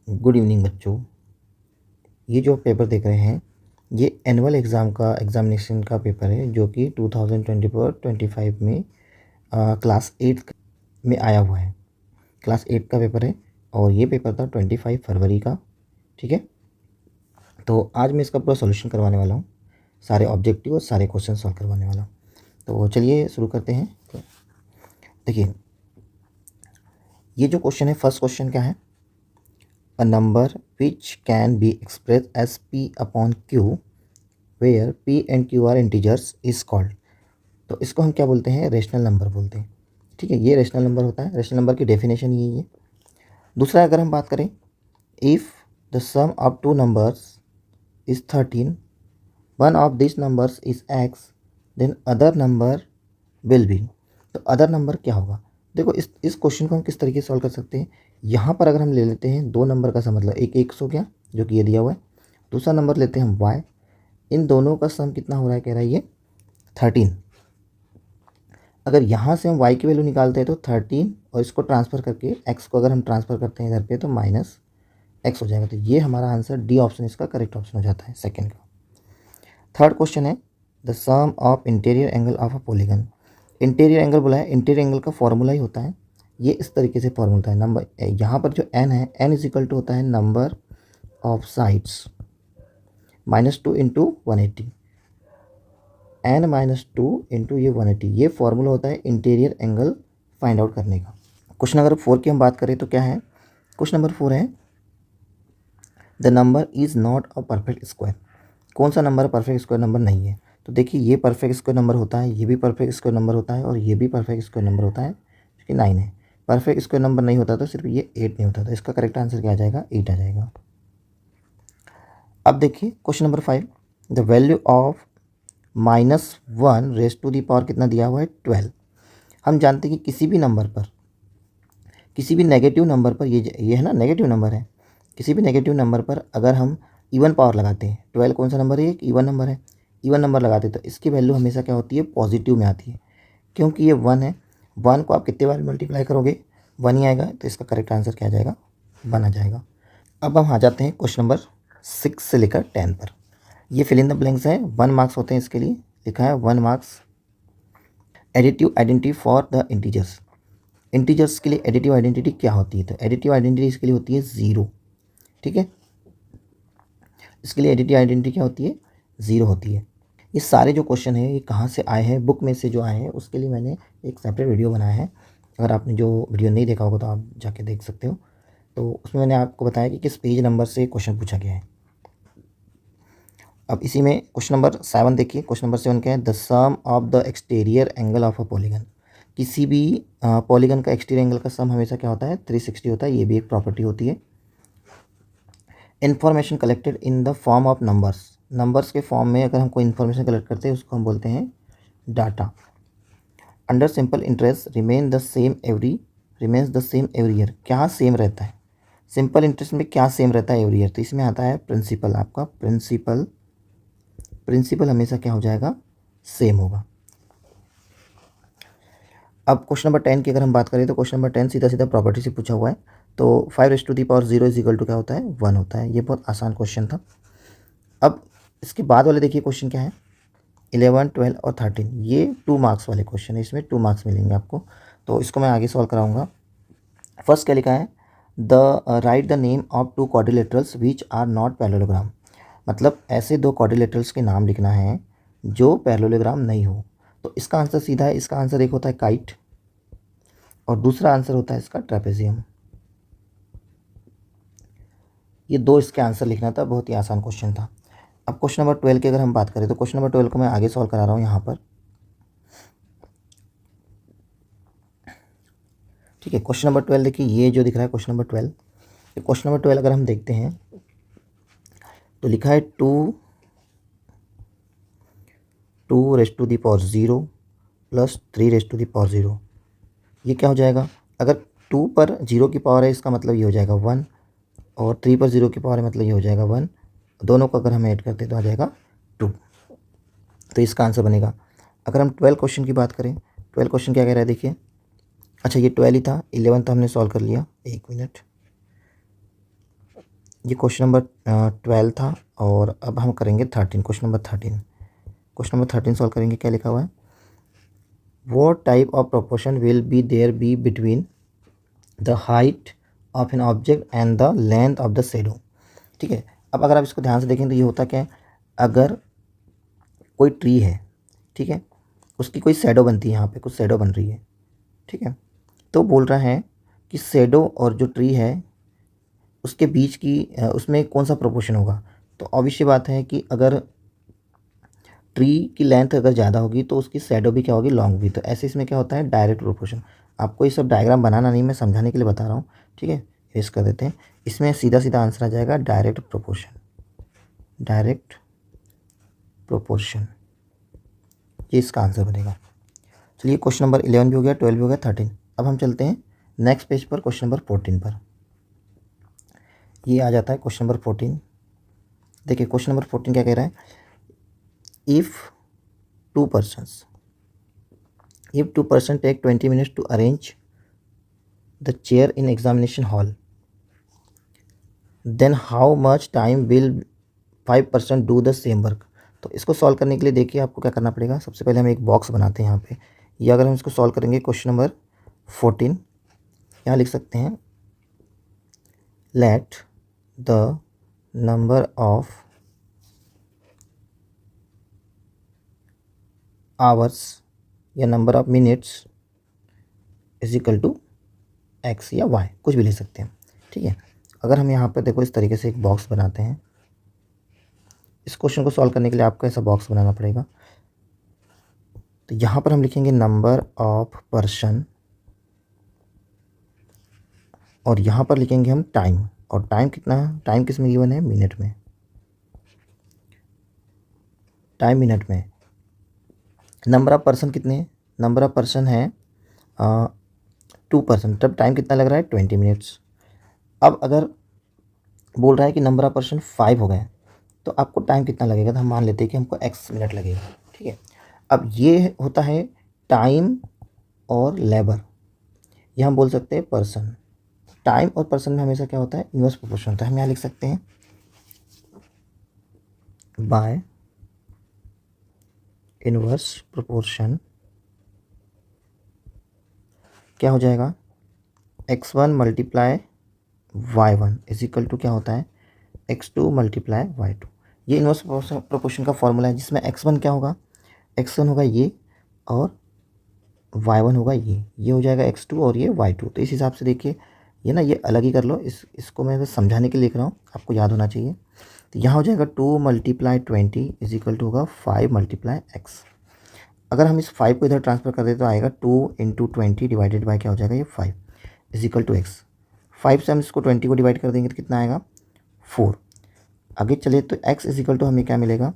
Good evening बच्चों। ये जो पेपर देख रहे हैं ये एनुअल एग्ज़ाम का एग्ज़ामिनेशन का पेपर है जो कि 2024-25 में क्लास 8 में आया हुआ है। क्लास 8 का पेपर है और ये पेपर था 25 फरवरी का। ठीक है, तो आज मैं इसका पूरा सॉल्यूशन करवाने वाला हूँ, सारे ऑब्जेक्टिव और सारे क्वेश्चन सॉल्व करवाने वाला हूँ। तो चलिए शुरू करते हैं। तो देखिए, ये जो क्वेश्चन है, फर्स्ट क्वेश्चन क्या है? A number which can be expressed as p upon q where p and q are integers is called। तो इसको हम क्या बोलते हैं? रेशनल नंबर बोलते हैं। ठीक है, ये रेशनल नंबर होता है। रेशनल नंबर की डेफिनेशन यही है। दूसरा अगर हम बात करें, if the sum of two numbers is 13, one of this numbers is x, then other number will be. तो अदर नंबर क्या होगा? देखो, इस क्वेश्चन को हम किस तरीके से सॉल्व कर सकते हैं। यहाँ पर अगर हम ले लेते हैं दो नंबर का सम, मतलब एक x हो गया जो कि ये दिया हुआ है, दूसरा नंबर लेते हैं हम y, इन दोनों का सम कितना हो रहा है? कह रहा है ये 13। अगर यहाँ से हम y की वैल्यू निकालते हैं तो 13 और इसको ट्रांसफ़र करके x को अगर हम ट्रांसफ़र करते हैं इधर पे तो माइनस x हो जाएगा। तो ये हमारा आंसर डी ऑप्शन इसका करेक्ट ऑप्शन हो जाता है, सेकेंड का। थर्ड क्वेश्चन है the sum of interior angle of a polygon. Interior angle बोला है, इंटीरियर एंगल का फॉर्मूला ही होता है ये, इस तरीके से फॉर्मूला होता है। नंबर यहाँ पर जो n है, n इज इक्वल टू होता है number of sides -2 into 180, n -2 into ये 180, ये फॉर्मूला होता है इंटीरियर एंगल फाइंड आउट करने का। क्वेश्चन नंबर 4 की हम बात करें तो क्या है? क्वेश्चन नंबर 4 है the number is not a perfect square. कौन सा नंबर परफेक्ट स्क्वायर नंबर नहीं है? तो देखिए, ये परफेक्ट स्क्वायर नंबर होता है, ये भी परफेक्ट स्क्वायर नंबर होता है और ये भी परफेक्ट स्क्वायर नंबर होता है, जो कि 9 है। परफेक्ट स्क्वायर नंबर नहीं होता तो सिर्फ ये 8 नहीं होता। तो इसका करेक्ट आंसर क्या आ जाएगा? 8 आ जाएगा। अब देखिए question number 5, the value of -1 raise to the power कितना दिया हुआ है? 12। हम जानते हैं कि किसी भी नंबर पर, किसी भी नेगेटिव नंबर पर, ये है ना नेगेटिव नंबर है, किसी भी नेगेटिव नंबर पर अगर हम इवन पावर लगाते हैं, 12 कौन सा नंबर है? एक इवन नंबर है। इवन नंबर लगाते हैं तो इसकी वैल्यू हमेशा क्या होती है? पॉजिटिव में आती है, क्योंकि ये 1 है। 1 को आप कितने बार मल्टीप्लाई करोगे? 1 ही आएगा। तो इसका करेक्ट आंसर क्या आ जाएगा? 1 आ जाएगा। अब हम आ जाते हैं क्वेश्चन नंबर 6 से लेकर 10 पर। ये फिल इन द ब्लैंक्स है, 1 मार्क्स होते हैं इसके लिए। लिखा है 1 marks. Additive identity for the integers. Integers के लिए एडिटिव आइडेंटिटी क्या होती है? तो एडिटिव आइडेंटिटी इसके लिए होती है 0। ठीक है, इसके लिए एडिटिव आइडेंटिटी क्या होती है? 0 होती है। ये सारे जो क्वेश्चन है ये कहाँ से आए हैं? बुक में से जो आए हैं उसके लिए मैंने एक सेपरेट वीडियो बनाया है। अगर आपने जो वीडियो नहीं देखा होगा तो आप जाके देख सकते हो। तो उसमें मैंने आपको बताया कि किस पेज नंबर से क्वेश्चन पूछा गया है। अब इसी में क्वेश्चन नंबर 7 देखिए। क्वेश्चन नंबर 7 क्या है? The sum of the exterior angle of a polygon. किसी भी पॉलीगन का एक्सटीरियर एंगल का सम हमेशा क्या होता है? 360 होता है। ये भी एक प्रॉपर्टी होती है। Information collected in the form of numbers. Numbers के फॉर्म में अगर हम कोई इन्फॉर्मेशन कलेक्ट करते हैं उसको हम बोलते हैं data. Under simple interest remains the same every year. क्या सेम रहता है? सिंपल इंटरेस्ट में क्या सेम रहता है एवरी ईयर? तो इसमें आता है प्रिंसिपल। आपका प्रिंसिपल हमेशा क्या हो जाएगा? सेम होगा। अब क्वेश्चन नंबर 10 की अगर हम बात करें तो क्वेश्चन नंबर 10 सीधा सीधा प्रॉपर्टी से पूछा हुआ है। तो 5⁻0 इज इक्वल टू क्या होता है? 1 होता है। ये बहुत आसान क्वेश्चन था। अब इसके बाद वाले देखिए क्वेश्चन क्या है? 11, 12 और 13, ये 2 मार्क्स वाले क्वेश्चन है। इसमें 2 मार्क्स मिलेंगे आपको। तो इसको मैं आगे सॉल्व कराऊंगा। फर्स्ट क्या लिखा है? Write the name of 2 quadrilaterals which are not parallelogram. मतलब ऐसे 2 क्वाड्रिलेटरल्स के नाम लिखना है जो पैरेललोग्राम नहीं हो। तो इसका आंसर सीधा है। इसका आंसर एक होता है काइट और दूसरा आंसर होता है इसका ट्रेपेजियम। ये 2 इसके आंसर लिखना था। बहुत ही आसान क्वेश्चन था। अब क्वेश्चन नंबर 12 की अगर हम बात करें तो क्वेश्चन नंबर 12 को मैं आगे सॉल्व करा रहा हूँ यहाँ पर। ठीक है, क्वेश्चन नंबर 12 देखिए, ये जो दिख रहा है क्वेश्चन नंबर 12, क्वेश्चन नंबर 12 अगर हम देखते हैं तो लिखा है 2⁻0 प्लस 3⁻0। ये क्या हो जाएगा? अगर 2 पर 0 की पावर है इसका मतलब ये हो जाएगा 1 और 3 पर 0 की पावर है मतलब ये हो जाएगा 1। दोनों को अगर हम ऐड करते तो आ जाएगा 2। तो इसका आंसर बनेगा। अगर हम 12 क्वेश्चन की बात करें, 12 क्वेश्चन क्या कह रहा है देखिए। अच्छा, ये 12 ही था, 11 तो हमने सॉल्व कर लिया। 1 मिनट, ये क्वेश्चन नंबर 12 था और अब हम करेंगे 13, question number 13। Question number 13 solve करेंगे। क्या लिखा हुआ है? What type of proportion will be there be between the height of an object and the length of the shadow? ठीक है, अब अगर आप इसको ध्यान से देखें तो ये होता क्या है, अगर कोई ट्री है, ठीक है, उसकी कोई शैडो बनती है, यहाँ पे कुछ शैडो बन रही है, ठीक है, तो बोल रहा है कि शैडो और जो ट्री है उसके बीच की उसमें कौन सा प्रोपोर्शन होगा। तो ऑब्वियस सी बात है कि अगर ट्री की लेंथ अगर ज़्यादा होगी तो उसकी शैडो भी क्या होगी, लॉन्ग भी। तो ऐसे इसमें क्या होता है, डायरेक्ट प्रोपोर्शन। आपको ये सब डायग्राम बनाना नहीं, मैं समझाने के लिए बता रहा हूँ, ठीक है। इरेज कर देते हैं। इसमें सीधा सीधा आंसर आ जाएगा डायरेक्ट प्रोपोर्शन, डायरेक्ट प्रोपोर्शन, ये इसका आंसर बनेगा। चलिए क्वेश्चन नंबर 11 भी हो गया, 12 भी हो गया, 13। अब हम चलते हैं नेक्स्ट पेज पर, क्वेश्चन नंबर 14 पर। ये आ जाता है क्वेश्चन नंबर 14। देखिए क्वेश्चन नंबर 14 क्या कह रहा है, if two persons if 2% take 20 minutes to arrange the chair in examination hall, then how much time will 5% do the same work? तो इसको सॉल्व करने के लिए देखिए आपको क्या करना पड़ेगा। सबसे पहले हम एक बॉक्स बनाते हैं यहाँ पे। ये अगर हम इसको सॉल्व करेंगे क्वेश्चन नंबर 14, यहाँ लिख सकते हैं let the number of hours या number of minutes is equal to X या वाई, कुछ भी ले सकते हैं, ठीक है। अगर हम यहाँ पर देखो इस तरीके से एक बॉक्स बनाते हैं, इस क्वेश्चन को सॉल्व करने के लिए आपको ऐसा बॉक्स बनाना पड़ेगा। तो यहाँ पर हम लिखेंगे नंबर ऑफ पर्सन और यहाँ पर लिखेंगे हम टाइम, और टाइम कितना है, टाइम किस में गिवन है, मिनट में, टाइम मिनट में। नंबर ऑफ पर्सन कितने हैं, नंबर ऑफ पर्सन है 2%, तब टाइम कितना लग रहा है 20 मिनट्स। अब अगर बोल रहा है कि नंबर ऑफ पर्सन 5 हो गए तो आपको टाइम कितना लगेगा, तो हम मान लेते हैं कि हमको x मिनट लगेगा, ठीक है। अब ये होता है टाइम और लेबर, ये हम बोल सकते हैं पर्सन। टाइम और पर्सन में हमेशा क्या होता है, इनवर्स प्रोपोर्शन होता है। हम यहाँ लिख सकते हैं बाय इनवर्स प्रोपोर्शन क्या हो जाएगा, x1 multiply y1 is equal to क्या होता है, x2 मल्टीप्लाई y2। ये इनवर्स प्रोपोर्शन का फॉर्मूला है, जिसमें x1 क्या होगा, x1 होगा ये और y1 होगा ये हो जाएगा x2 और ये y2। तो इस हिसाब से देखिए ये ना, ये अलग ही कर लो, इसको मैं बस समझाने के लिए लिख रहा हूँ, आपको याद होना चाहिए। तो यहाँ हो जाएगा 2 मल्टीप्लाई 20 इज इक्वल टू होगा 5 मल्टीप्लाई x। अगर हम इस 5 को इधर ट्रांसफर कर दें तो आएगा 2 इंटू 20 डिवाइडेड बाई क्या हो जाएगा, ये 5 इज इक्वल टू x। 5 से हम इसको 20 को डिवाइड कर देंगे तो कितना आएगा 4। आगे चले तो x इज इक्वल टू हमें क्या मिलेगा,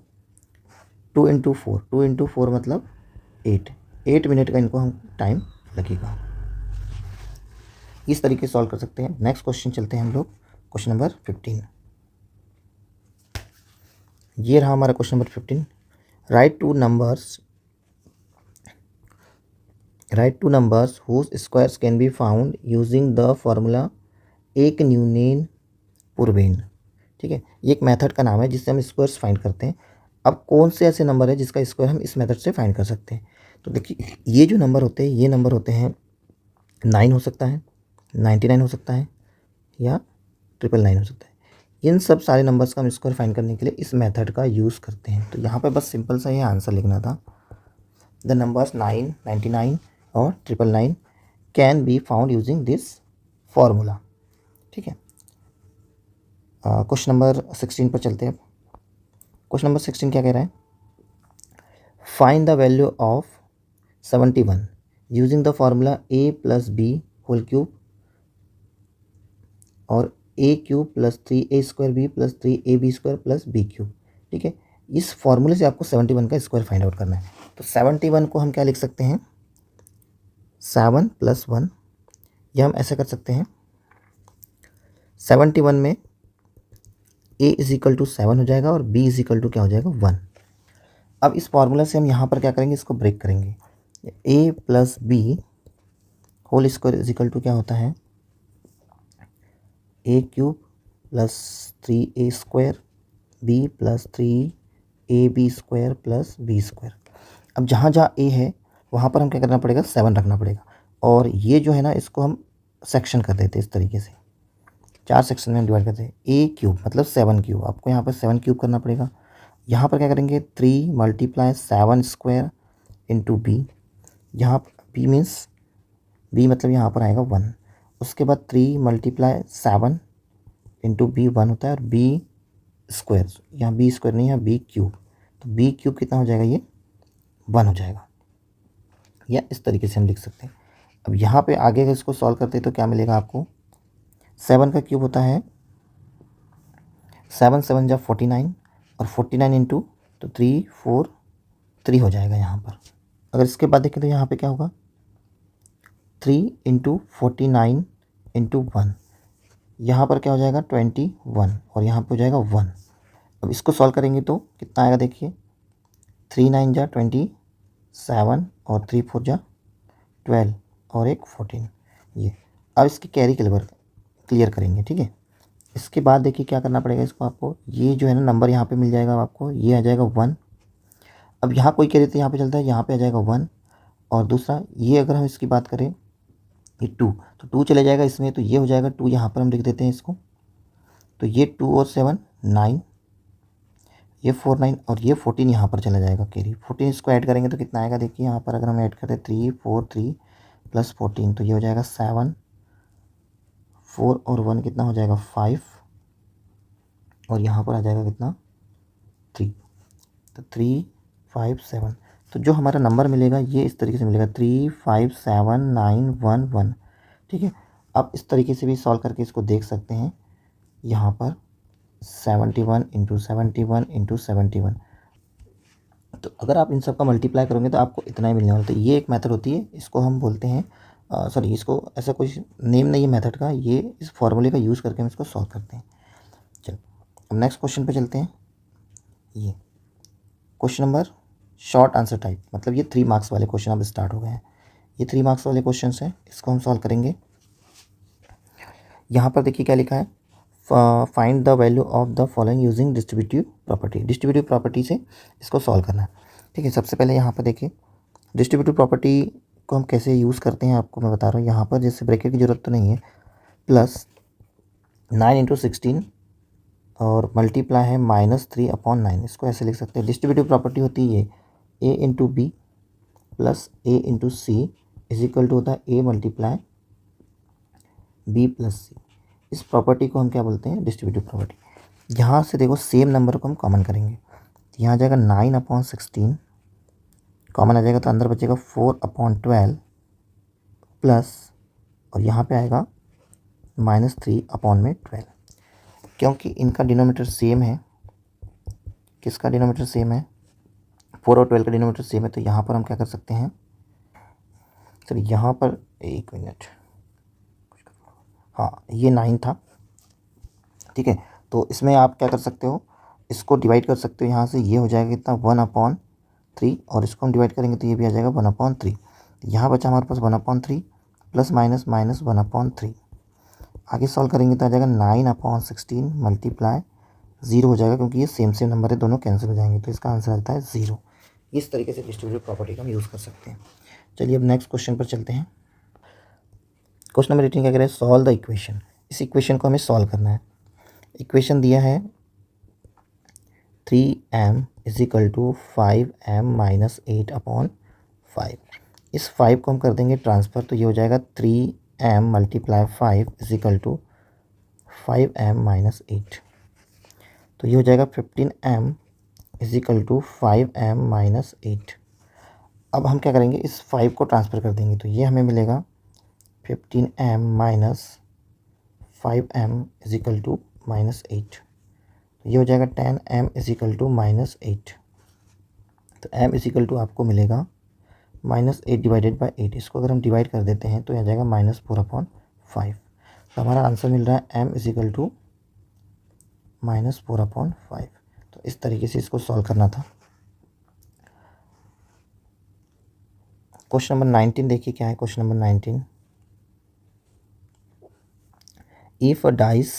2 इंटू 4, 2 इंटू 4 मतलब 8 मिनट का इनको हम टाइम लगेगा। इस तरीके से सॉल्व कर सकते हैं। नेक्स्ट क्वेश्चन चलते हैं हम लोग, क्वेश्चन नंबर 15। ये रहा हमारा question number 15। Write two numbers whose squares can be found using the formula एक न्यूनेन पूर्वेन, ठीक है। ये एक मेथड का नाम है जिससे हम स्क्वायर्स फाइंड करते हैं। अब कौन से ऐसे नंबर है जिसका स्क्वायर हम इस मेथड से फाइंड कर सकते हैं। तो देखिए ये जो नंबर होते हैं, ये नंबर होते हैं 9 हो सकता है, 99 हो सकता है या 999 हो सकता है। इन सब सारे नंबर्स का हम स्क्वायर फाइंड करने के लिए इस मेथड का यूज़ करते हैं। तो यहाँ पे बस सिंपल सा ये आंसर लिखना था, द नंबर्स 9, 99 और 999 can be found using this formula, ठीक है। क्वेश्चन नंबर 16 पर चलते हैं। अब क्वेश्चन नंबर 16 क्या कह रहा है, find the value of 71 using the formula a plus B whole cube और a cube plus 3a square b plus 3ab square plus b cube, ठीक है। इस फॉर्मूले से आपको 71 का स्क्वायर फाइंड आउट करना है। तो 71 को हम क्या लिख सकते हैं, 7 प्लस 1, यह हम ऐसे कर सकते हैं। 71 में a इज इक्वल टू 7 हो जाएगा और b इज इक्वल टू क्या हो जाएगा 1। अब इस फॉर्मूला से हम यहाँ पर क्या करेंगे, इसको ब्रेक करेंगे। a plus B whole square is equal to क्या होता है, a cube plus 3a² B plus 3ab² plus b²। अब जहाँ जहाँ ए है वहाँ पर हम क्या करना पड़ेगा, 7 रखना पड़ेगा। और ये जो है ना, इसको हम सेक्शन कर देते हैं इस तरीके से, 4 सेक्शन में हम डिवाइड करते हैं। a³ मतलब 7³ आपको यहाँ पर 7³ करना पड़ेगा। यहाँ पर क्या करेंगे, 3 × 7² इंटू बी। यहाँ b मीन्स b मतलब यहाँ पर आएगा 1। उसके बाद 3 × 7 इंटू बी 1 होता है, और b², यहाँ b² नहीं है, b³। तो b³ कितना हो जाएगा, ये 1 हो जाएगा। या इस तरीके से हम लिख सकते हैं। अब यहाँ पे आगे अगर इसको सॉल्व करते हैं तो क्या मिलेगा आपको, 7 का क्यूब होता है 7 7 जा 49, और 49 इंटू तो 3 4 3 हो जाएगा यहाँ पर। अगर इसके बाद देखें तो यहाँ पे क्या होगा, 3 इंटू 49 इंटू 1, यहाँ पर क्या हो जाएगा 21, और यहाँ पे हो जाएगा 1। अब इसको सॉल्व करेंगे तो कितना आएगा, देखिए 3 9 जा 27, और 3 4 जा 12, और एक 14। ये अब इसकी कैरी क्लियर करेंगे, ठीक है। इसके बाद देखिए क्या करना पड़ेगा इसको आपको, ये जो है ना नंबर यहाँ पे मिल जाएगा आपको, ये आ जाएगा 1। अब यहाँ कोई कैरी तो यहाँ पे चलता है, यहाँ पे आ जाएगा 1। और दूसरा ये अगर हम इसकी बात करें, ये 2, तो 2 चले जाएगा इसमें, तो ये हो जाएगा 2, यहाँ पर हम लिख देते हैं इसको। तो ये 2 और 7 9, ये 4 9, और ये 14 यहाँ पर चला जाएगा कैरी। 14 इसको ऐड करेंगे तो कितना आएगा, देखिए यहाँ पर अगर हम ऐड करें 3 4 3 प्लस 14, तो ये हो जाएगा 7, 4 और 1 कितना हो जाएगा 5, और यहाँ पर आ जाएगा कितना 3। तो 3 5 7, तो जो हमारा नंबर मिलेगा ये इस तरीके से मिलेगा 3 5 7 9 1 1, ठीक है। अब इस तरीके से भी सॉल्व करके इसको देख सकते हैं। यहाँ पर 71 इंटू 71 इंटू 71, तो अगर आप इन सब का मल्टीप्लाई करोगे तो आपको इतना ही मिलने वाला। तो ये एक मेथड होती है, इसको हम बोलते हैं सॉरी, इसको ऐसा कोई नेम नहीं है मेथड का, ये इस फॉर्मूले का यूज़ करके हम इसको सॉल्व करते हैं। चलो अब नेक्स्ट क्वेश्चन पे चलते हैं। ये question number short answer type, मतलब ये 3 मार्क्स वाले क्वेश्चन अब स्टार्ट हो गए हैं। ये 3 मार्क्स वाले क्वेश्चन हैं, इसको हम सॉल्व करेंगे। यहाँ पर देखिए क्या लिखा है, find the value of the following using distributive property. Distributive property से इसको सॉल्व करना है, ठीक है। सबसे पहले यहाँ पर देखिए डिस्ट्रीब्यूटिव प्रॉपर्टी को हम कैसे यूज़ करते हैं आपको मैं बता रहा हूँ। यहाँ पर जैसे ब्रैकेट की ज़रूरत तो नहीं है, प्लस 9 इंटू 16 और मल्टीप्लाई है -3/9, इसको ऐसे लिख सकते हैं। डिस्ट्रीब्यूटिव प्रॉपर्टी होती है ये, a into B plus a into C is equal to होता है a multiply b plus C. इस प्रॉपर्टी को हम क्या बोलते हैं, डिस्ट्रीब्यूटिव प्रॉपर्टी। यहाँ से देखो सेम नंबर को हम कॉमन करेंगे, यहाँ आ जाएगा 9/16 कॉमन आ जाएगा, तो अंदर बचेगा 4/12 प्लस, और यहाँ पे आएगा -3/12। क्योंकि इनका डिनोमीटर सेम है, किसका डिनोमीटर सेम है, 4 और 12 का डिनोमीटर सेम है, तो यहाँ पर हम क्या कर सकते हैं, चलिए यहाँ पर एक मिनट, हाँ ये 9 था, ठीक है। तो इसमें आप क्या कर सकते हो, इसको डिवाइड कर सकते हो यहाँ से, ये हो जाएगा कितना 1/3, और इसको हम डिवाइड करेंगे तो ये भी आ जाएगा 1/3। यहाँ बचा हमारे पास 1/3 प्लस माइनस माइनस 1/3। आगे सॉल्व करेंगे तो आ जाएगा 9/16 मल्टीप्लाई 0 हो जाएगा, क्योंकि ये सेम नंबर है, दोनों कैंसिल हो जाएंगे, तो इसका आंसर आता है 0। इस तरीके से डिस्ट्रीब्यूटिव प्रॉपर्टी का हम यूज़ कर सकते हैं। चलिए अब नेक्स्ट क्वेश्चन पर चलते हैं। क्वेश्चन नंबर 18 क्या कह रहे हैं, सॉल्व द इक्वेशन। इस इक्वेशन को हमें सॉल्व करना है। इक्वेशन दिया है 3m is equal to 5m minus 8/5। इस 5 को हम कर देंगे ट्रांसफ़र, तो ये हो जाएगा 3m multiply 5 is equal to 5m minus 8। तो ये हो जाएगा 15m is equal to 5m minus 8। अब हम क्या करेंगे, इस 5 को ट्रांसफ़र कर देंगे, तो ये हमें मिलेगा 15m minus 5m is equal to -8। तो ये हो जाएगा 10m इज इक्वल टू -8। तो m इज इक्वल टू आपको मिलेगा -8 डिवाइडेड बाई 8। इसको अगर हम डिवाइड कर देते हैं तो यह आ जाएगा -4/5। तो हमारा आंसर मिल रहा है m इज इक्वल टू -4/5। तो इस तरीके से इसको सॉल्व करना था। क्वेश्चन नंबर 19 देखिए क्या है। Question number 19, if a dice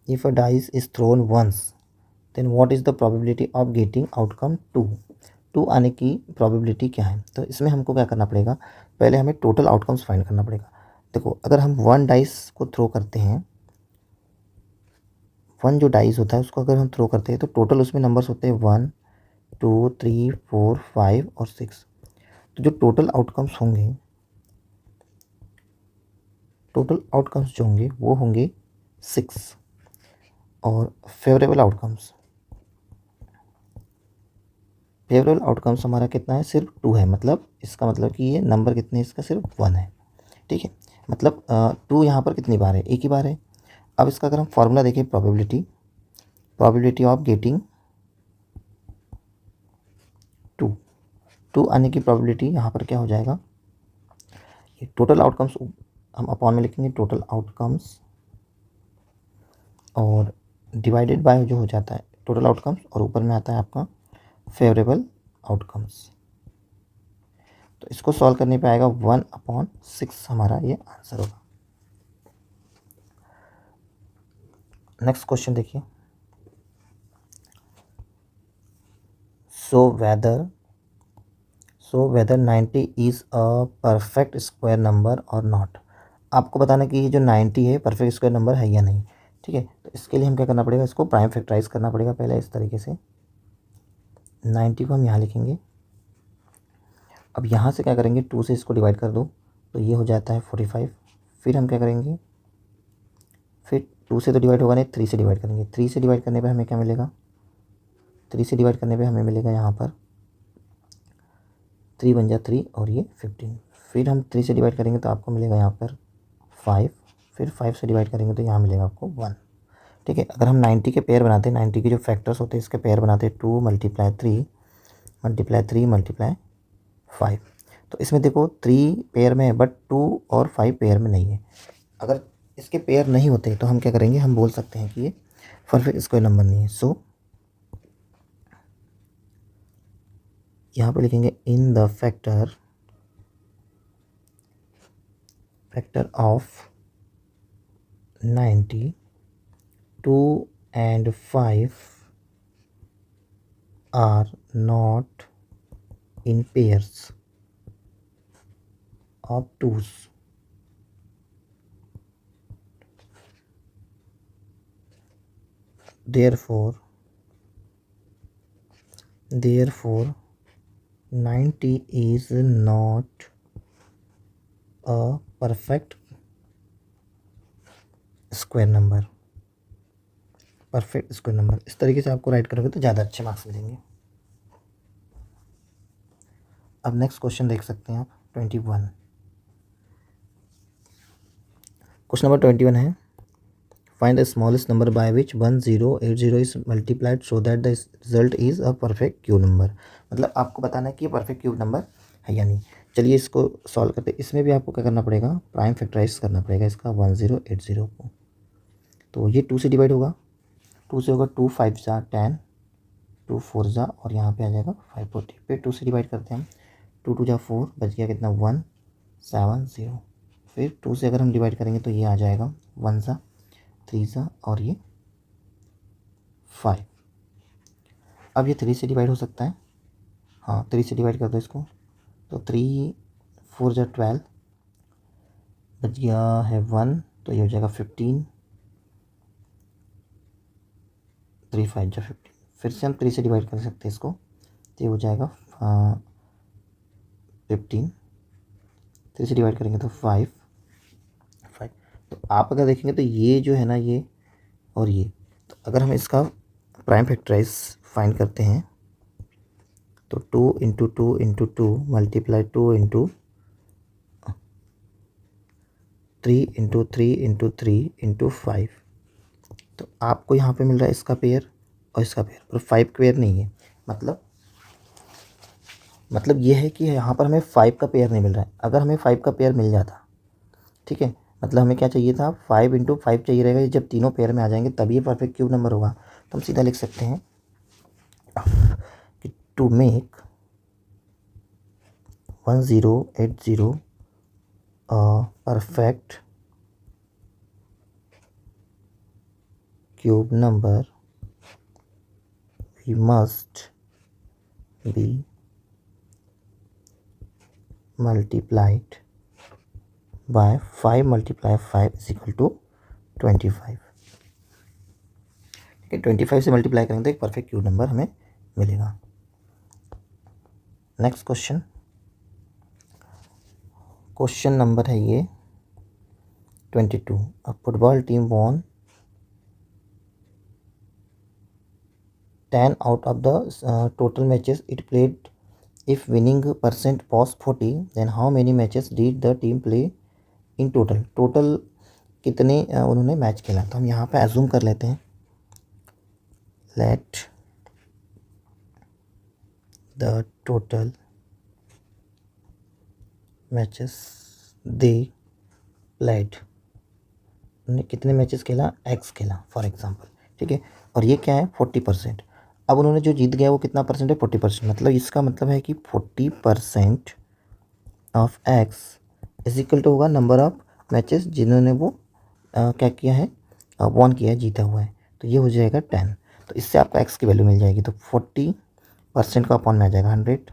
if a dice is thrown once then what is the probability of getting outcome 2 आने की प्रोबेबिलिटी क्या है। तो इसमें हमको क्या करना पड़ेगा, पहले हमें टोटल आउटकम्स फाइंड करना पड़ेगा। देखो अगर हम 1 डाइस को थ्रो करते हैं, 1 जो डाइस होता है उसको अगर हम थ्रो करते हैं तो टोटल उसमें नंबर्स होते हैं 1 2 3 4 5 और 6। तो जो टोटल आउटकम्स होंगे, टोटल आउटकम्स जो होंगे वो होंगे 6। और फेवरेबल आउटकम्स, फेवरेबल आउटकम्स हमारा कितना है, सिर्फ 2 है। मतलब इसका मतलब कि ये नंबर कितने, इसका सिर्फ 1 है। ठीक है, मतलब 2 यहाँ पर कितनी बार है, एक ही बार है। अब इसका अगर हम फॉर्मूला देखें, प्रोबेबिलिटी ऑफ गेटिंग 2 आने की प्रोबेबिलिटी यहाँ पर क्या हो जाएगा, ये टोटल आउटकम्स हम अपॉन में लिखेंगे, टोटल आउटकम्स और डिवाइडेड बाय जो हो जाता है टोटल आउटकम्स, और ऊपर में आता है आपका फेवरेबल आउटकम्स। तो इसको सॉल्व करने पे आएगा 1/6 हमारा ये आंसर होगा। नेक्स्ट क्वेश्चन देखिए, so whether 90 is a perfect square number और नॉट। आपको बताना कि ये जो 90 है परफेक्ट स्क्वायर नंबर है या नहीं। ठीक है, तो इसके लिए हम क्या करना पड़ेगा, इसको प्राइम फैक्टराइज करना पड़ेगा पहले इस तरीके से। 90 को हम यहाँ लिखेंगे। अब यहाँ से क्या करेंगे, 2 से इसको डिवाइड कर दो तो ये हो जाता है 45। फिर हम क्या करेंगे, फिर 2 से तो डिवाइड होगा नहीं, 3 से डिवाइड करेंगे। 3 से डिवाइड करने पर हमें क्या मिलेगा, 3 से डिवाइड करने पे हमें मिलेगा यहाँ पर 3 बन जा 3 और ये 15। फिर हम 3 से डिवाइड करेंगे तो आपको मिलेगा यहाँ पर 5। फिर 5 से डिवाइड करेंगे तो यहाँ मिलेगा आपको 1। ठीक है, अगर हम 90 के पेयर बनाते हैं, 90 के जो फैक्टर्स होते हैं इसके पेयर बनाते हैं, 2 × 3 × 3 × 5। तो इसमें देखो 3 पेयर में है बट 2 और 5 पेयर में नहीं है। अगर इसके पेयर नहीं होते तो हम क्या करेंगे, हम बोल सकते हैं कि ये परफेक्ट स्क्वायर नंबर नहीं है। सो यहाँ पे लिखेंगे in the factor of 90 2 and 5 are not in pairs of 2s. Therefore 90 is not a perfect square number. Perfect square number इस तरीके से आपको राइट करोगे तो ज़्यादा अच्छे मार्क्स मिलेंगे। अब नेक्स्ट क्वेश्चन देख सकते हैं आप 21। क्वेश्चन नंबर 21 है, find the smallest number by which 1080 is multiplied so that the result is a perfect cube number. मतलब आपको बताना है कि ये परफेक्ट क्यूब नंबर है या नहीं। चलिए इसको सॉल्व करते हैं। इसमें भी आपको क्या करना पड़ेगा, प्राइम फैक्टराइज करना पड़ेगा इसका 1080 को। तो ये 2 से डिवाइड होगा, 2 से होगा 2 5 जा 10, 2 4 जा और यहाँ पे आ जाएगा 540। फिर 2 से डिवाइड करते हैं हम, 2 2 जा 4, बच गया कितना 170। फिर 2 से अगर हम डिवाइड करेंगे तो ये आ जाएगा 1 जा 3 जा और ये 5। अब ये 3 से डिवाइड हो सकता है, हाँ 3 से डिवाइड कर दो इसको, तो 3 4 जा 12, बच गया है 1, तो ये हो जाएगा 15, 3 5 जा 15। फिर से हम 3 से डिवाइड कर सकते हैं इसको, तो ये हो जाएगा 15, 3 से डिवाइड करेंगे तो 5। तो आप अगर देखेंगे तो ये जो है ना, ये और ये, तो अगर हम इसका प्राइम फैक्टराइज फाइंड करते हैं तो 2 × 2 × 2 मल्टीप्लाई 2 × 3 × 3 × 3 × 5, तो आपको यहाँ पे मिल रहा है इसका पेयर और इसका पेयर, पर 5 पेयर नहीं है। मतलब ये है कि यहाँ पर हमें 5 का पेयर नहीं मिल रहा है। अगर हमें 5 का पेयर मिल जाता, ठीक है, मतलब हमें क्या चाहिए था, 5 × 5 चाहिए रहेगा। ये जब तीनों पेयर में आ जाएंगे तभी ये परफेक्ट क्यूब नंबर होगा। तो हम सीधा लिख सकते हैं कि to make 1080 perfect cube number we must be multiplied by 5 multiply 5 is equal to 25। ठीक है, 25 से मल्टीप्लाई करेंगे तो एक परफेक्ट क्यूब नंबर हमें मिलेगा। नेक्स्ट क्वेश्चन नंबर है ये 22। अ football team von 10 out of the total matches it played. If winning percent was 40, then how many matches did the team play in total? Total कितने उन्होंने match खेला। तो हम यहाँ पे एज्यूम कर लेते हैं, let the total matches they played, उन्होंने कितने मैचेस खेला, एक्स खेला फॉर एग्जांपल। ठीक है, और ये क्या है 40%। अब उन्होंने जो जीत गया वो कितना परसेंट है, 40%। मतलब इसका मतलब है कि 40% of X is equal to होगा नंबर ऑफ मैचेस जिन्होंने वो क्या किया है, वॉन किया है, जीता हुआ है। तो ये हो जाएगा 10। तो इससे आपको एक्स की वैल्यू मिल जाएगी। तो 40% का अपॉन में आ जाएगा 100,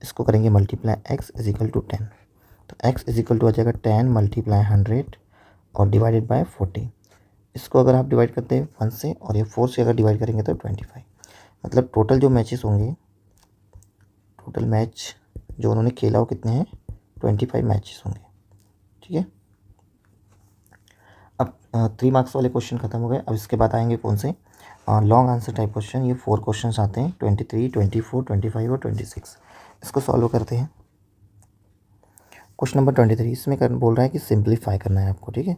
इसको करेंगे multiply X is equal to 10। तो एक्स इज इक्वल टू आ जाएगा 10 मल्टीप्लाई 100 और डिवाइडेड बाय 40। इसको अगर आप डिवाइड करते हैं 1 से और ये 4 से अगर डिवाइड करेंगे तो 25। मतलब टोटल जो मैचेस होंगे, टोटल मैच जो उन्होंने खेला वो कितने हैं, 25 मैचेस होंगे। ठीक है, अब 3 मार्क्स वाले क्वेश्चन खत्म हो गए। अब इसके बाद आएंगे कौन से, लॉन्ग आंसर टाइप क्वेश्चन। ये 4 क्वेश्चन आते हैं, 23, 24, 25 और 26। इसको सॉल्व करते हैं। क्वेश्चन नंबर 23, इसमें बोल रहा है कि सिंप्लीफाई करना है आपको। ठीक है,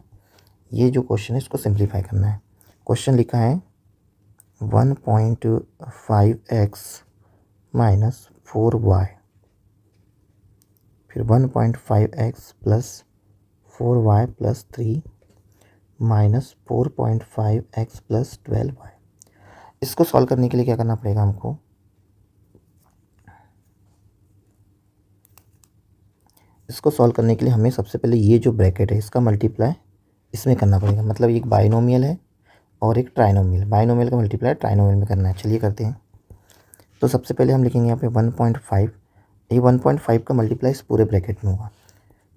ये जो क्वेश्चन है इसको सिंप्लीफाई करना है। क्वेश्चन लिखा है 1.5x माइनस 4y, फिर 1.5x plus 4y plus 3 minus 4.5x plus 12y। इसको सॉल्व करने के लिए क्या करना पड़ेगा हमको, इसको सॉल्व करने के लिए हमें सबसे पहले ये जो ब्रैकेट है इसका मल्टीप्लाई इसमें करना पड़ेगा। मतलब एक बाइनोमियल है और एक ट्राइनोमियल। बाइनोमियल का मल्टीप्लाई ट्राइनोमियल में करना है। चलिए करते हैं। तो सबसे पहले हम लिखेंगे यहाँ पे 1.5। ये 1.5 का मल्टीप्लाई इस पूरे ब्रैकेट में होगा।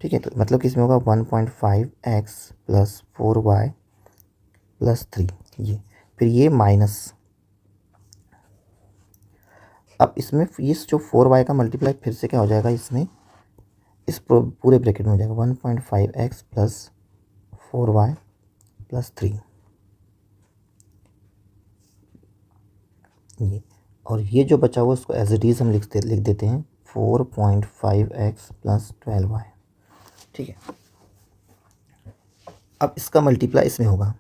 ठीक है, तो मतलब किसमें होगा 1.5x प्लस 4y प्लस 3, ये फिर ये माइनस। अब इसमें इस जो 4y का मल्टीप्लाई फिर से क्या हो जाएगा, इसमें इस पूरे ब्रैकेट में हो जाएगा 1.5x प्लस 4y प्लस 3, ये। और ये जो बचा हुआ उसको एज इट इज़ हम लिख देते हैं 4.5x प्लस 12y। ठीक है, अब इसका मल्टीप्लाई इसमें होगा।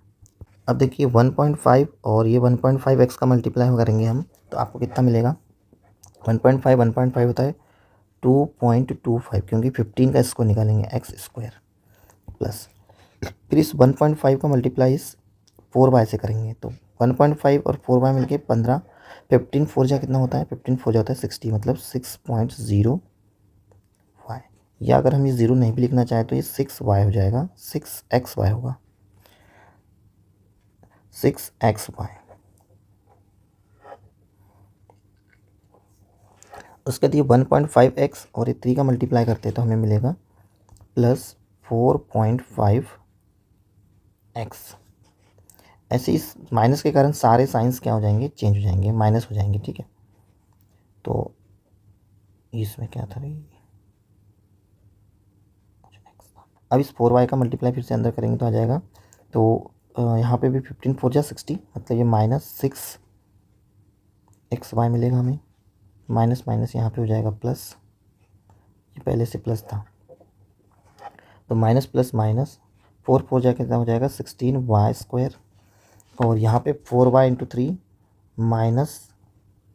अब देखिए 1.5 और ये 1.5x का मल्टीप्लाई करेंगे हम, तो आपको कितना मिलेगा, 1.5 होता है 2.25, क्योंकि 15 का इसको निकालेंगे एक्स स्क्वायर प्लस, फिर इस 1.5 का मल्टीप्लाई इस 4y से करेंगे। तो 1.5 और 4y मिलके 15, 15 4 जा कितना होता है, 15 4 जा होता है 60, मतलब 6.0y। या अगर हम ये 0 नहीं भी लिखना चाहें तो ये 6y हो जाएगा, 6xy होगा, 6xy। उसके बाद ये 1.5x और ये 3 का मल्टीप्लाई करते हैं तो हमें मिलेगा प्लस 4.5x। ऐसे इस माइनस के कारण सारे साइंस क्या हो जाएंगे, चेंज हो जाएंगे, माइनस हो जाएंगे। ठीक है, तो इसमें क्या था रे, अब इस 4y का मल्टीप्लाई फिर से अंदर करेंगे तो आ जाएगा। तो यहाँ पे भी 15 4 जा 60, मतलब ये माइनस 6xy मिलेगा हमें। माइनस माइनस यहाँ पे हो जाएगा प्लस, ये पहले से प्लस था, तो माइनस प्लस माइनस 4 4 जा कितना हो जाएगा 16y स्क्वायर, और यहाँ पे 4y इंटू 3 माइनस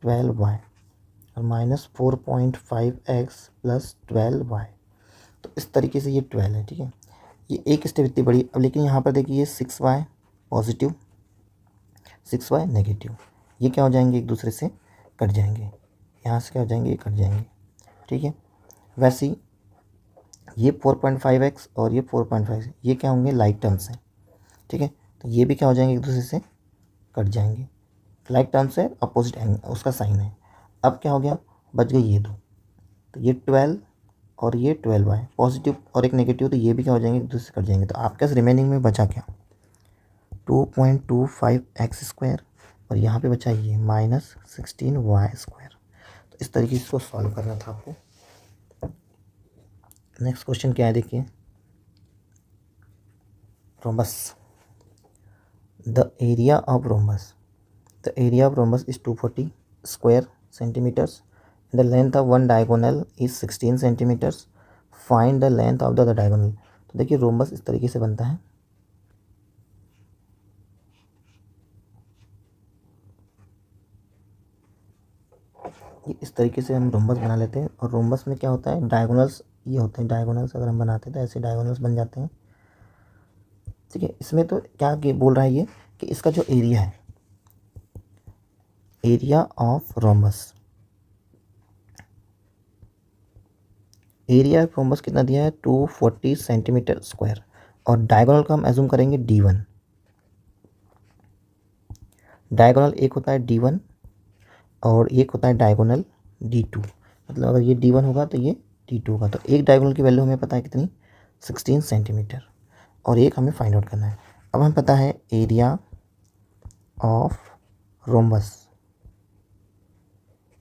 12y और माइनस 4.5x प्लस 12y। तो इस तरीके से ये 12 है। ठीक है, ये एक स्टेप इतनी बड़ी। अब लेकिन यहाँ पर देखिए ये 6y पॉजिटिव, 6y नेगेटिव, ये क्या हो जाएंगे, एक दूसरे से कट जाएंगे। यहाँ से क्या हो जाएंगे, ये कट जाएंगे। ठीक है, वैसे ही ये 4.5x और ये 4.5 ये क्या होंगे, लाइक टर्म्स हैं। ठीक है, तो ये भी क्या हो जाएंगे, एक दूसरे से कट जाएंगे। लाइक टर्म्स है, अपोजिट एंगल उसका साइन है। अब क्या हो गया, बच गई ये दो, तो ये 12 और ये 12 है, पॉजिटिव और एक नेगेटिव, तो ये भी क्या हो जाएंगे, एक दूसरे से कट जाएंगे। तो आपके पास रिमेनिंग में बचा क्या, 2.25x² और यहाँ पे बचा ये -16y²। तो इस तरीके से इसको सॉल्व करना था आपको। नेक्स्ट क्वेश्चन क्या है देखिए, rhombus. The area of rhombus is 240 square centimetres. The length of one diagonal is 16 centimetres. Find the length of the diagonal. तो देखिए रोम्बस इस तरीके से बनता है, ये इस तरीके से हम रोम्बस बना लेते हैं। और रोम्बस में क्या होता है, डायगोनल्स ये होते हैं, डायगोनल्स अगर हम बनाते हैं तो ऐसे डायगोनल्स बन जाते हैं। ठीक है, इसमें तो क्या बोल रहा है ये कि इसका जो एरिया है, area of rhombus, area of rhombus कितना दिया है, 240 सेंटीमीटर स्क्वायर। और डायगोनल का हम एज्यूम करेंगे D1। डायगोनल एक होता है D1 और एक होता है डायगोनल D2। मतलब अगर ये D1 होगा तो ये D2 होगा। तो एक डायगोनल की वैल्यू हमें पता है कितनी, 16 सेंटीमीटर, और एक हमें फाइंड आउट करना है। अब हमें पता है area of rhombus,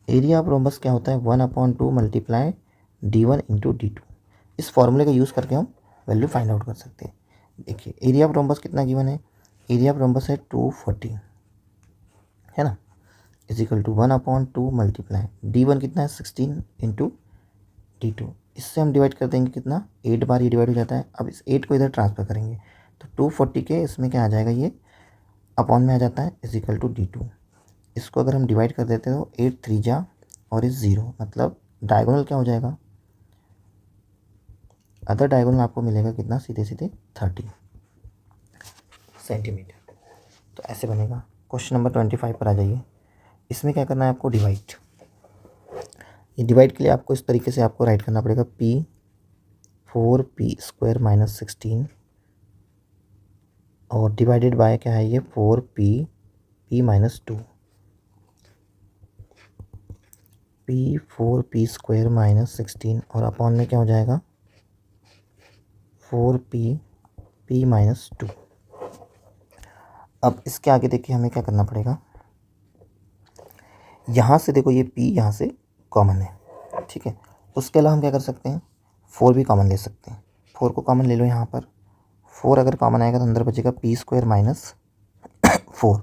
area of rhombus क्या होता है, 1/2 मल्टीप्लाई D1 इंटू D2। इस फॉर्मूले का यूज़ करके हम वैल्यू फाइंड आउट कर सकते हैं। देखिए एरिया ऑफ रोम्बस कितना गिवन है, एरिया ऑफ रोम्बस है 240, है ना, is equal to 1/2 multiply D1 कितना है 16 इंटू D2। इससे हम डिवाइड कर देंगे कितना, 8 बार ये डिवाइड हो जाता है। अब इस 8 को इधर ट्रांसफर करेंगे तो 240 के इसमें क्या आ जाएगा, ये अपॉन में आ जाता है, इज इक्वल टू D2। इसको अगर हम डिवाइड कर देते हैं तो 8 3 जा और इस 0, मतलब डायगोनल क्या हो जाएगा, अदर डायगोनल आपको मिलेगा कितना, सीधे सीधे 30 सेंटीमीटर। तो ऐसे बनेगा। क्वेश्चन नंबर 25 पर आ जाइए। इसमें क्या करना है आपको, डिवाइड। ये डिवाइड के लिए आपको इस तरीके से आपको राइट करना पड़ेगा, P4p² - 16 और डिवाइडेड बाय क्या है ये 4p p-2, P4p² - 16 और अपॉन में क्या हो जाएगा 4p p-2। अब इसके आगे देखिए हमें क्या करना पड़ेगा, यहाँ से देखो ये p यहाँ से कॉमन है, ठीक है। उसके अलावा हम क्या कर सकते हैं, 4 भी कॉमन ले सकते हैं। 4 को कॉमन ले लो यहाँ पर, 4 अगर कॉमन आएगा तो अंदर बचेगा p² - 4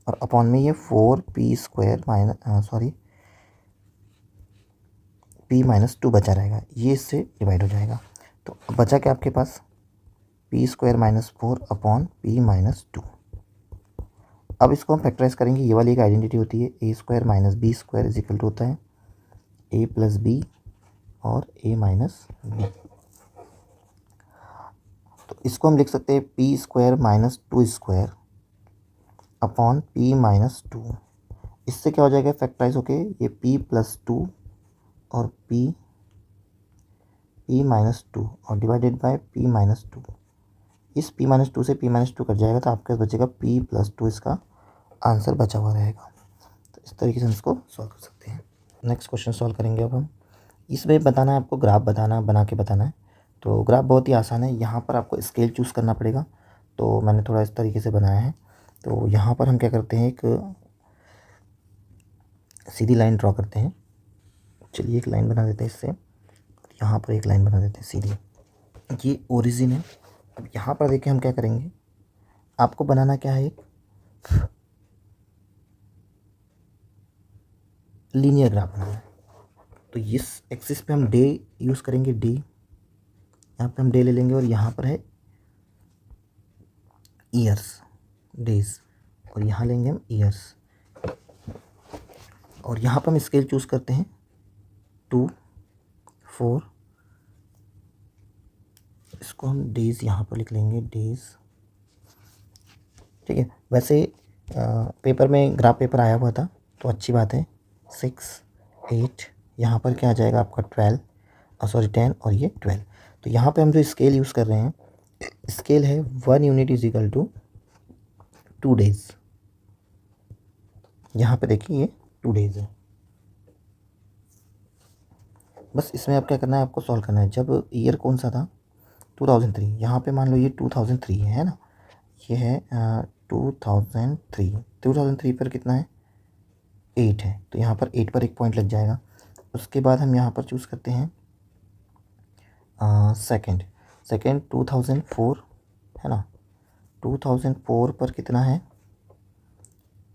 और अपॉन में ये 4p² p-2 बचा रहेगा, ये इससे डिवाइड हो जाएगा। तो बचा क्या आपके पास, p² - 4 अपॉन p-2। अब इसको हम फैक्टराइज करेंगे, ये वाली एक आइडेंटिटी होती है, a² - b² is equal to होता है a + b और a - b। तो इसको हम लिख सकते हैं p² - 2² अपॉन p-2। इससे क्या हो जाएगा, फैक्टराइज होके ये p + 2 और p-2 और डिवाइडेड बाय p-2। इस p-2 से p-2 कट जाएगा तो आपके पास बचेगा p + 2, इसका आंसर बचा हुआ रहेगा। तो इस तरीके से हम इसको सॉल्व कर सकते हैं। नेक्स्ट क्वेश्चन सॉल्व करेंगे अब हम। इसमें बताना है आपको, ग्राफ बना के बताना है। तो ग्राफ बहुत ही आसान है, यहाँ पर आपको स्केल चूज़ करना पड़ेगा। तो मैंने थोड़ा इस तरीके से बनाया है। तो यहाँ पर हम क्या करते हैं, एक सीधी लाइन ड्रॉ करते हैं। चलिए एक लाइन बना देते हैं इससे, यहाँ पर एक लाइन बना देते हैं सीधी, ये ओरिजिन है। अब यहाँ पर देखिए हम क्या करेंगे, आपको बनाना क्या है, एक लीनियर ग्राफ बनाना है। तो इस एक्सिस पे हम डे यूज़ करेंगे, डे यहाँ पे हम डे ले लेंगे और यहाँ पर है ईयर्स, डेज, और यहाँ लेंगे हम ईयर्स। और यहाँ पर हम स्केल चूज़ करते हैं 2 4, इसको हम डेज़ यहाँ पर लिख लेंगे, डेज़, ठीक है। वैसे पेपर में ग्राफ पेपर आया हुआ था तो अच्छी बात है। 6 8 यहाँ पर क्या आ जाएगा आपका 10 और ये 12। तो यहाँ पे हम जो स्केल यूज़ कर रहे हैं, स्केल है 1 unit is equal to 2 days, यहाँ पे देखिए ये 2 डेज है। बस इसमें अब क्या करना है, आपको सॉल्व करना है। जब ईयर कौन सा था, 2003, यहाँ पे मान लो ये 2003 है ना, ये है 2003। 2003 पर कितना है, 8 है, तो यहाँ पर 8 पर एक पॉइंट लग जाएगा। उसके बाद हम यहाँ पर चूज़ करते हैं सेकंड। 2004 है ना, 2004 पर कितना है,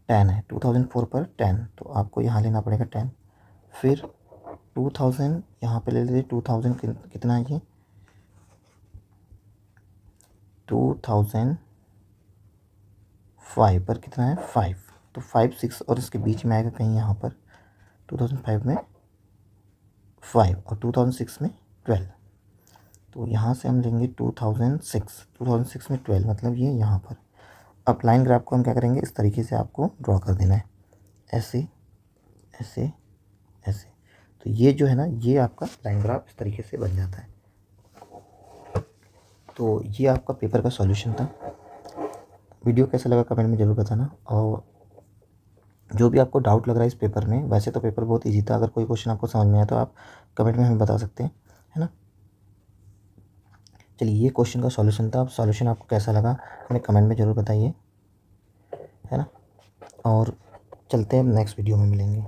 10 है। 2004 पर 10, तो आपको यहाँ लेना पड़ेगा 10। फिर 2000 यहाँ पे ले लेते, 2000 कितना है ये, 2005 पर कितना है, 5, तो 5 6 और इसके बीच में आएगा कहीं यहाँ पर 2005 में 5 और 2006 में 12, तो यहाँ से हम लेंगे 2006 में 12, मतलब ये यहाँ पर। अब लाइन ग्राफ को हम क्या करेंगे, इस तरीके से आपको ड्रॉ कर देना है, ऐसे ऐसे ऐसे। तो ये जो है ना, ये आपका लाइन ग्राफ इस तरीके से बन जाता है। तो ये आपका पेपर का सॉल्यूशन था। वीडियो कैसा लगा कमेंट में ज़रूर बताना, और जो भी आपको डाउट लग रहा है इस पेपर में, वैसे तो पेपर बहुत ईजी था, अगर कोई क्वेश्चन आपको समझ में आया तो आप कमेंट में हमें बता सकते हैं, है ना। चलिए, ये क्वेश्चन का सॉल्यूशन था। अब सॉल्यूशन आपको कैसा लगा हमें कमेंट में ज़रूर बताइए, है ना। और चलते हैं, नेक्स्ट वीडियो में मिलेंगे।